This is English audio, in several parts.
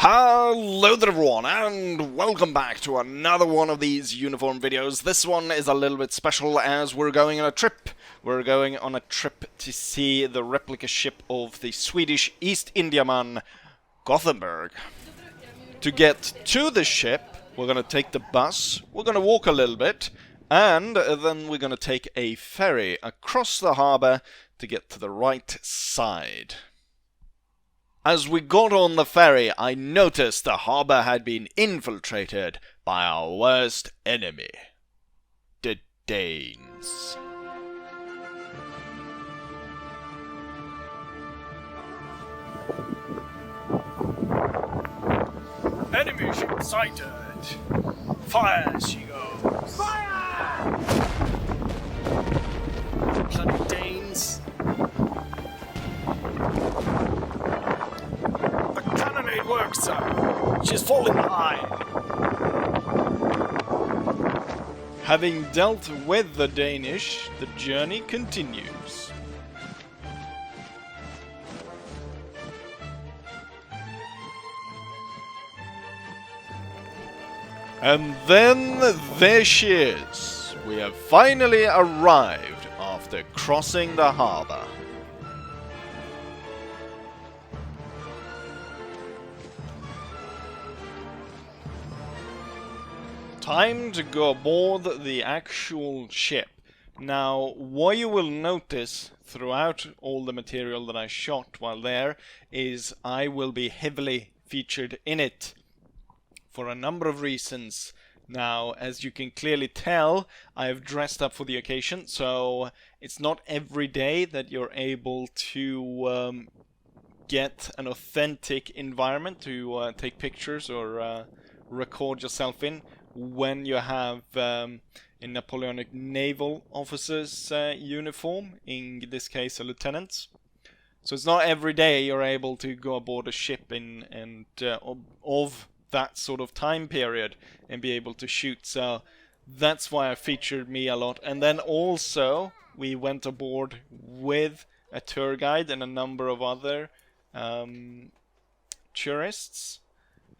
Hello there everyone, and welcome back to another one of these uniform videos. This one is a little bit special as we're going on a trip. We're going on a trip to see the replica ship of the Swedish East Indiaman Gothenburg. To get to the ship, we're going to take the bus, we're going to walk a little bit, and then we're going to take a ferry across the harbour to get to the right side. As we got on the ferry, I noticed the harbour had been infiltrated by our worst enemy, the Danes. Enemy ship sighted! Fire she goes! Fire! Bloody Danes! Cannonade works, sir. She's falling behind. Having dealt with the Danish, the journey continues. And then there she is. We have finally arrived after crossing the harbour. Time to go aboard the actual ship. Now, what you will notice throughout all the material that I shot while there is I will be heavily featured in it for a number of reasons. Now, as you can clearly tell, I have dressed up for the occasion, so it's not every day that you're able to get an authentic environment to take pictures or record yourself in when you have a Napoleonic naval officer's uniform, in this case a lieutenant. So it's not every day you're able to go aboard a ship of that sort of time period and be able to shoot. So that's why I featured me a lot. And then also we went aboard with a tour guide and a number of other tourists.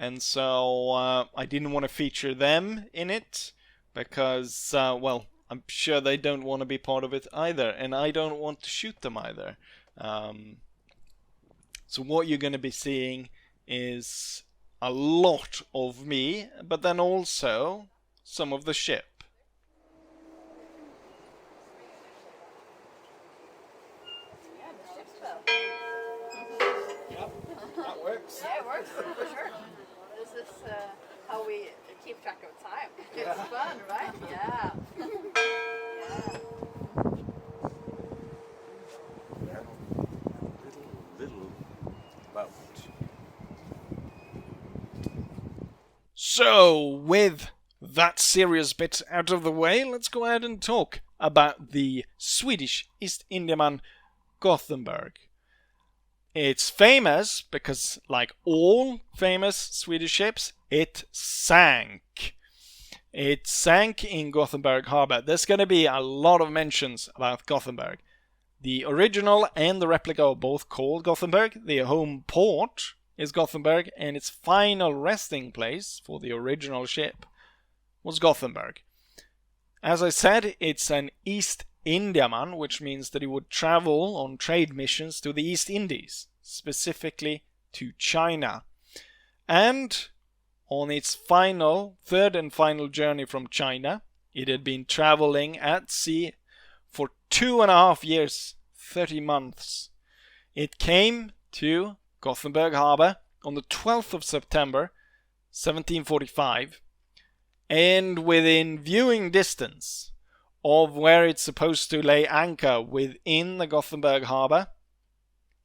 And so I didn't want to feature them in it because, well, I'm sure they don't want to be part of it either. And I don't want to shoot them either. So what you're going to be seeing is a lot of me, but then also some of the ship. Yep, that works. Yeah, it works for sure. This is how we keep track of time. Yeah. It's fun, right? Yeah. Little boat. So, with that serious bit out of the way, let's go ahead and talk about the Swedish East Indiaman Gothenburg. It's famous because, like all famous Swedish ships, it sank. It sank in Gothenburg Harbor. There's going to be a lot of mentions about Gothenburg. The original and the replica are both called Gothenburg. The home port is Gothenburg, and its final resting place for the original ship was Gothenburg. As I said, it's an East Indiaman, which means that he would travel on trade missions to the East Indies, specifically to China. And on its third and final journey from China, it had been traveling at sea for 2.5 years, 30 months. It came to Gothenburg Harbor on the 12th of September, 1745, and within viewing distance of where it's supposed to lay anchor within the Gothenburg Harbor,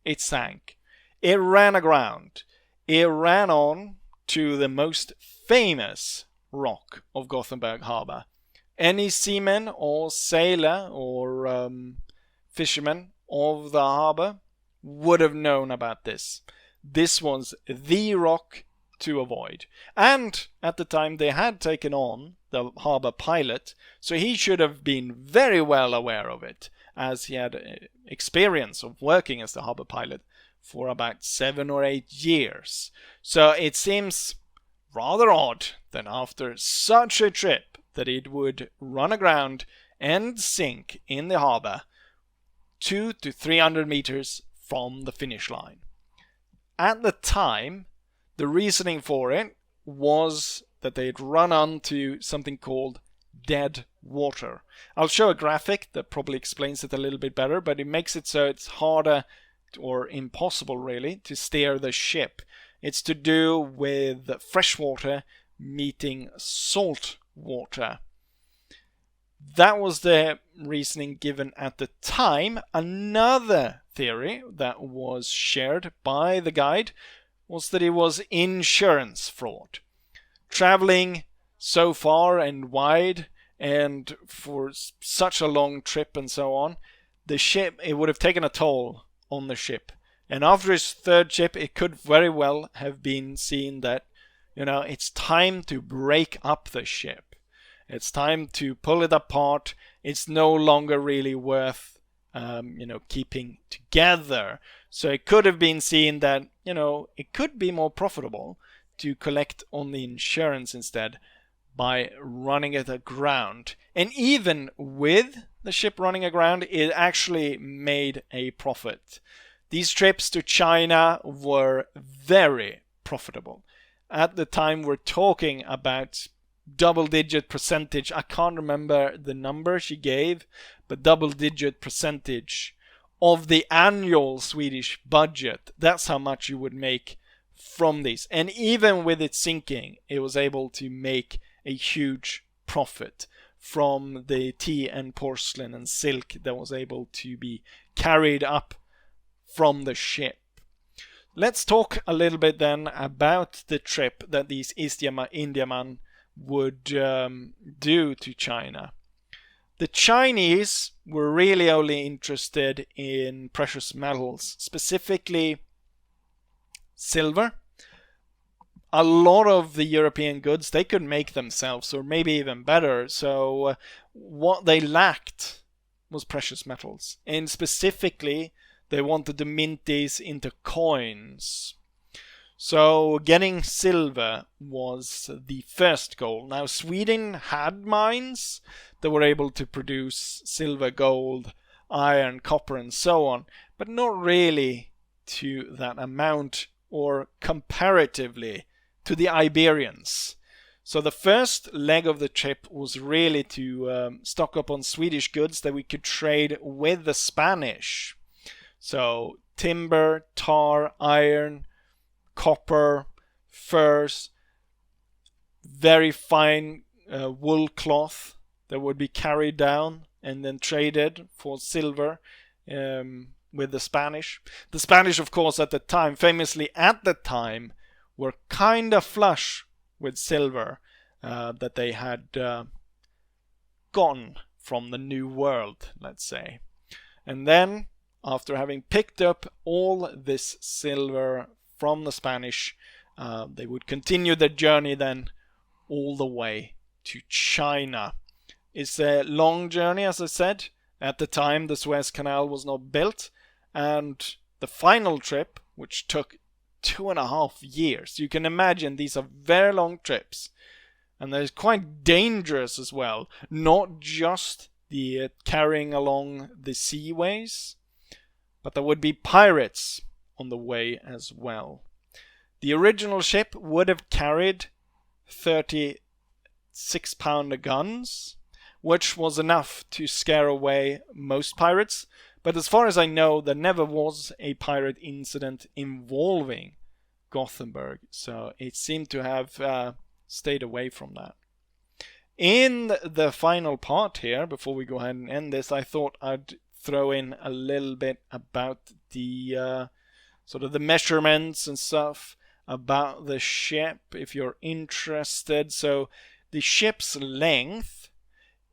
it sank. It ran aground. It ran on to the most famous rock of Gothenburg Harbor. Any seaman or sailor or fisherman of the harbor would have known about this. This was the rock to avoid. And at the time they had taken on the harbor pilot, so he should have been very well aware of it, as he had experience of working as the harbor pilot for about 7 or 8 years. So it seems rather odd that after such a trip that it would run aground and sink in the harbor 200 to 300 meters from the finish line. At the time, the reasoning for it was that they'd run onto something called dead water. I'll show a graphic that probably explains it a little bit better, but it makes it so it's harder or impossible really to steer the ship. It's to do with fresh water meeting salt water. That was the reasoning given at the time. Another theory that was shared by the guide was that it was insurance fraud. Traveling so far and wide and for such a long trip and so on, the ship, it would have taken a toll on the ship. And after his third trip, it could very well have been seen that, it's time to break up the ship. It's time to pull it apart. It's no longer really worth, keeping together. So it could have been seen that, it could be more profitable to collect on the insurance instead by running it aground. And even with the ship running aground, it actually made a profit. These trips to China were very profitable. At the time, we're talking about double-digit percentage. I can't remember the number she gave, but double-digit percentage of the annual Swedish budget. That's how much you would make from these. And even with it sinking, it was able to make a huge profit from the tea and porcelain and silk that was able to be carried up from the ship. Let's talk a little bit then about the trip that these Indiaman would do to China. The Chinese were really only interested in precious metals, specifically silver. A lot of the European goods they could make themselves, or maybe even better. So what they lacked was precious metals, and specifically they wanted to mint these into coins. So getting silver was the first goal. Now Sweden had mines that were able to produce silver, gold, iron, copper and so on, but not really to that amount or comparatively to the Iberians. So the first leg of the trip was really to stock up on Swedish goods that we could trade with the Spanish. So timber, tar, iron, copper, furs, very fine wool cloth that would be carried down and then traded for silver with the Spanish. The Spanish, of course, famously at the time, were kind of flush with silver that they had gotten from the New World, let's say. And then, after having picked up all this silver from the Spanish, they would continue their journey then all the way to China. It's a long journey, as I said. At the time, the Suez Canal was not built, and the final trip, which took 2.5 years. You can imagine these are very long trips, and they're quite dangerous as well. Not just the carrying along the seaways, but there would be pirates on the way as well. The original ship would have carried 36-pounder guns, which was enough to scare away most pirates. But as far as I know, there never was a pirate incident involving Gothenburg, so it seemed to have stayed away from that. In the final part here, before we go ahead and end this, I thought I'd throw in a little bit about the sort of the measurements and stuff about the ship, if you're interested. So the ship's length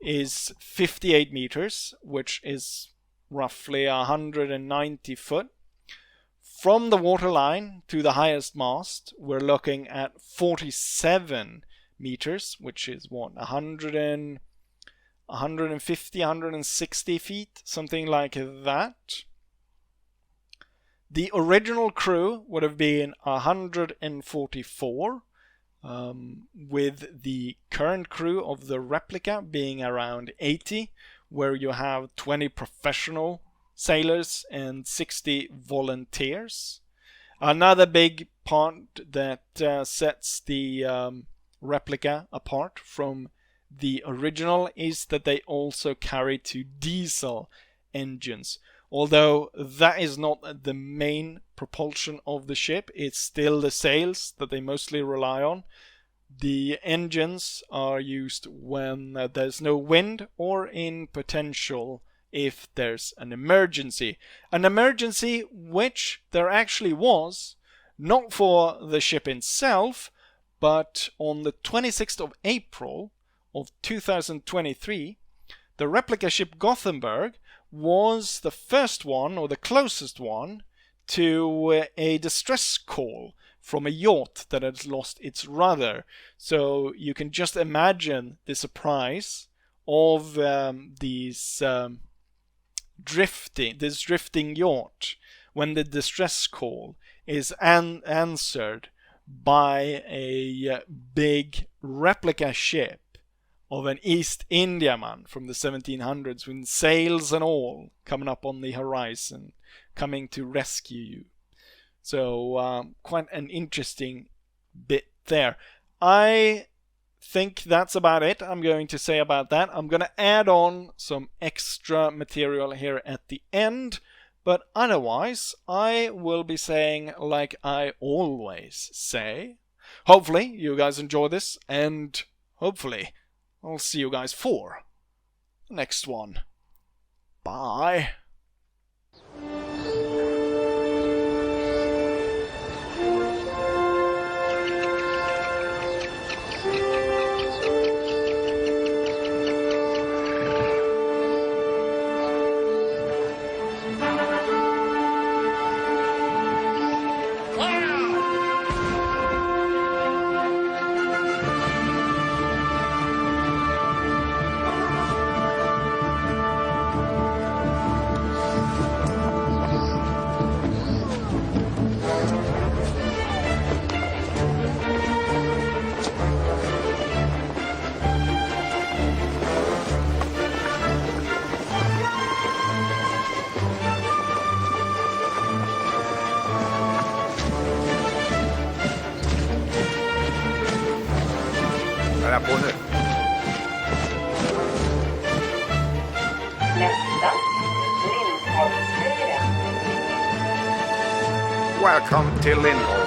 is 58 meters, which is roughly 190 foot. From the waterline to the highest mast, we're looking at 47 meters, which is what, 150, 160 feet, something like that. The original crew would have been 144, with the current crew of the replica being around 80, where you have 20 professional sailors and 60 volunteers. Another big part that sets the replica apart from the original is that they also carry 2 diesel engines. Although that is not the main propulsion of the ship, it's still the sails that they mostly rely on. The engines are used when there's no wind or in potential if there's an emergency. An emergency which there actually was, not for the ship itself, but on the 26th of April of 2023, the replica ship Gothenberg was the first one, or the closest one, to a distress call from a yacht that had lost its rudder. So you can just imagine the surprise of this drifting yacht when the distress call is answered by a big replica ship of an East Indiaman from the 1700s with sails and all coming up on the horizon, coming to rescue you. So quite an interesting bit there. I think that's about it I'm going to say about that. I'm going to add on some extra material here at the end, but otherwise I will be saying like I always say. Hopefully you guys enjoy this, and hopefully I'll see you guys for the next one. Bye. På nu. Nästa, Lindholmsvägen. Welcome to Lindholm.